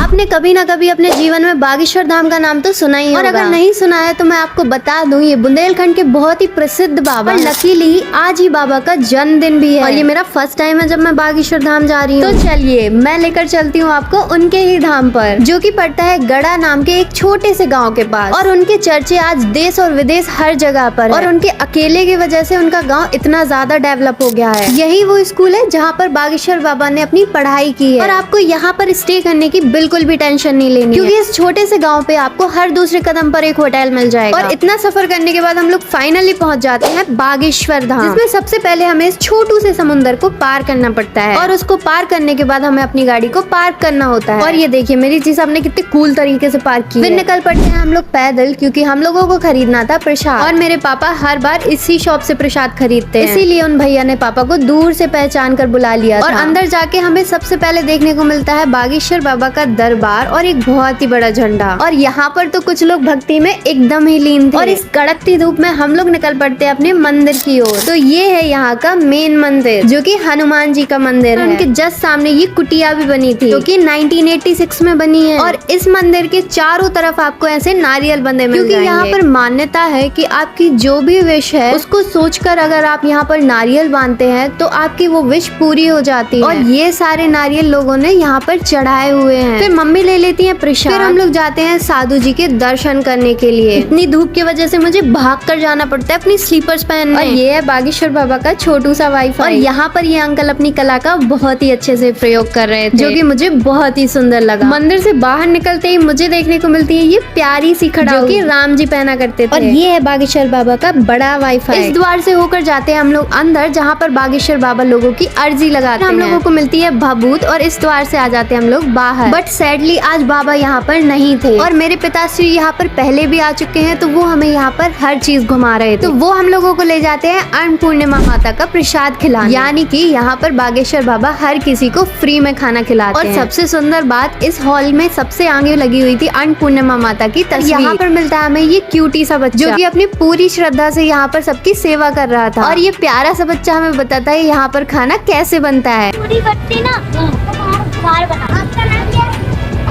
आपने कभी ना कभी अपने जीवन में बागेश्वर धाम का नाम तो सुना ही होगा। और अगर नहीं सुना है तो मैं आपको बता दूं, ये बुंदेलखंड के बहुत ही प्रसिद्ध बाबा, लकीली आज ही बाबा का जन्मदिन भी है और ये मेरा फर्स्ट टाइम है जब मैं बागेश्वर धाम जा रही हूँ। तो चलिए मैं लेकर चलती हूँ आपको उनके ही धाम पर, जो कि पड़ता है गड़ा नाम के एक छोटे से गाँव के पास। और उनके चर्चे आज देश और विदेश हर जगह पर और उनके अकेले की वजह से उनका गाँव इतना ज्यादा डेवलप हो गया है। यही वो स्कूल है जहाँ पर बागेश्वर बाबा ने अपनी पढ़ाई की है। और आपको यहाँ पर स्टे करने की बिल्कुल भी टेंशन नहीं लेनी, क्योंकि इस छोटे से गांव पे आपको हर दूसरे कदम पर एक होटल मिल जाएगा। और इतना सफर करने के बाद हम लोग फाइनली पहुंच जाते हैं बागेश्वर धाम, जिसमें सबसे पहले हमें इस छोटू से समुद्र को पार करना पड़ता है और उसको पार करने के बाद हमें अपनी गाड़ी को पार्क करना होता है। और ये देखिए मेरी जी साहब ने कितने कूल तरीके से पार्क की। फिर निकल पड़ते हैं हम लोग पैदल, क्योंकि हम लोगों को खरीदना था प्रसाद और मेरे पापा हर बार इसी शॉप से प्रसाद खरीदते हैं, इसीलिए उन भैया ने पापा को दूर से पहचान कर बुला लिया। और अंदर जाके हमें सबसे पहले देखने को मिलता है बागेश्वर बाबा का दरबार और एक बहुत ही बड़ा झंडा। और यहाँ पर तो कुछ लोग भक्ति में एकदम ही लीन थे। और इस कड़कती धूप में हम लोग निकल पड़ते हैं अपने मंदिर की ओर। तो ये है यहाँ का मेन मंदिर, जो कि हनुमान जी का मंदिर है। उनके जस्ट सामने ये कुटिया भी बनी थी, जो कि 1986 में बनी है। और इस मंदिर के चारों तरफ आपको ऐसे नारियल बंधे मिल जाएंगे, क्योंकि यहाँ पर मान्यता है कि आपकी जो भी विश है उसको सोचकर अगर आप यहाँ पर नारियल बांधते हैं तो आपकी वो विश पूरी हो जाती है। और ये सारे नारियल लोगों ने यहाँ पर चढ़ाए हुए हैं। फिर मम्मी ले लेती है प्रसाद। फिर हम लोग जाते हैं साधु जी के दर्शन करने के लिए। इतनी धूप की वजह से मुझे भाग कर जाना पड़ता है अपनी स्लीपर्स पहनने। और ये है बागेश्वर बाबा का छोटू सा वाईफाई। और यहाँ पर ये अंकल अपनी कला का बहुत ही अच्छे से प्रयोग कर रहे थे, जो कि मुझे बहुत ही सुंदर लगा। मंदिर से बाहर निकलते ही मुझे देखने को मिलती है ये प्यारी सी खड़ा, जो कि राम जी पहना करते थे। और ये है बागेश्वर बाबा का बड़ा वाईफाई। इस द्वार से होकर जाते हैं हम लोग अंदर, जहाँ पर बागेश्वर बाबा लोगों की अर्जी लगाते हैं। हम लोगों को मिलती है भभूत और इस द्वार से आ जाते हैं हम लोग बाहर। बट सैडली आज बाबा यहाँ पर नहीं थे और मेरे पिताश्री यहाँ पर पहले भी आ चुके हैं, तो वो हमें यहाँ पर हर चीज घुमा रहे थे। तो वो हम लोगों को ले जाते हैं अन्नपूर्णिमा माता का प्रसाद खिलाने, यानी कि यहाँ पर बागेश्वर बाबा हर किसी को फ्री में खाना खिलाते हैं। और सबसे सुंदर बात, इस हॉल में सबसे आगे लगी हुई थी अन्नपूर्णिमा माता की तस्वीर। यहाँ पर मिलता है हमें ये क्यूटी सा बच्चा, जो कि अपनी पूरी श्रद्धा से यहाँ पर सबकी सेवा कर रहा था। और ये प्यारा सा बच्चा हमें बताता है यहाँ पर खाना कैसे बनता है।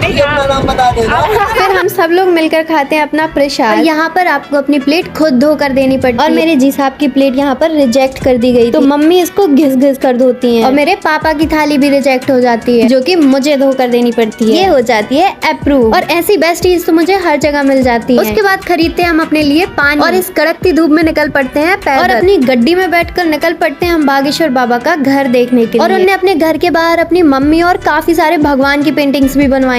फिर हम सब लोग मिलकर खाते हैं अपना प्रसाद। यहाँ पर आपको अपनी प्लेट खुद धो कर देनी पड़ती है। और मेरे जी साहब की प्लेट यहाँ पर रिजेक्ट कर दी गई, तो मम्मी इसको घिस घिस कर धोती हैं। और मेरे पापा की थाली भी रिजेक्ट हो जाती है, जो कि मुझे धो कर देनी पड़ती है। ये हो जाती है अप्रूव। और ऐसी बेस्ट चीज तो मुझे हर जगह मिल जाती है। उसके बाद खरीदते हैं हम अपने लिए पानी और इस कड़कती धूप में निकल पड़ते हैं पैदल। और अपनी गड्डी में बैठकर निकल पड़ते हैं हम बागेश्वर बाबा का घर देखने के लिए। और उनने अपने घर के बाहर अपनी मम्मी और काफी सारे भगवान की पेंटिंग्स भी बनवाई।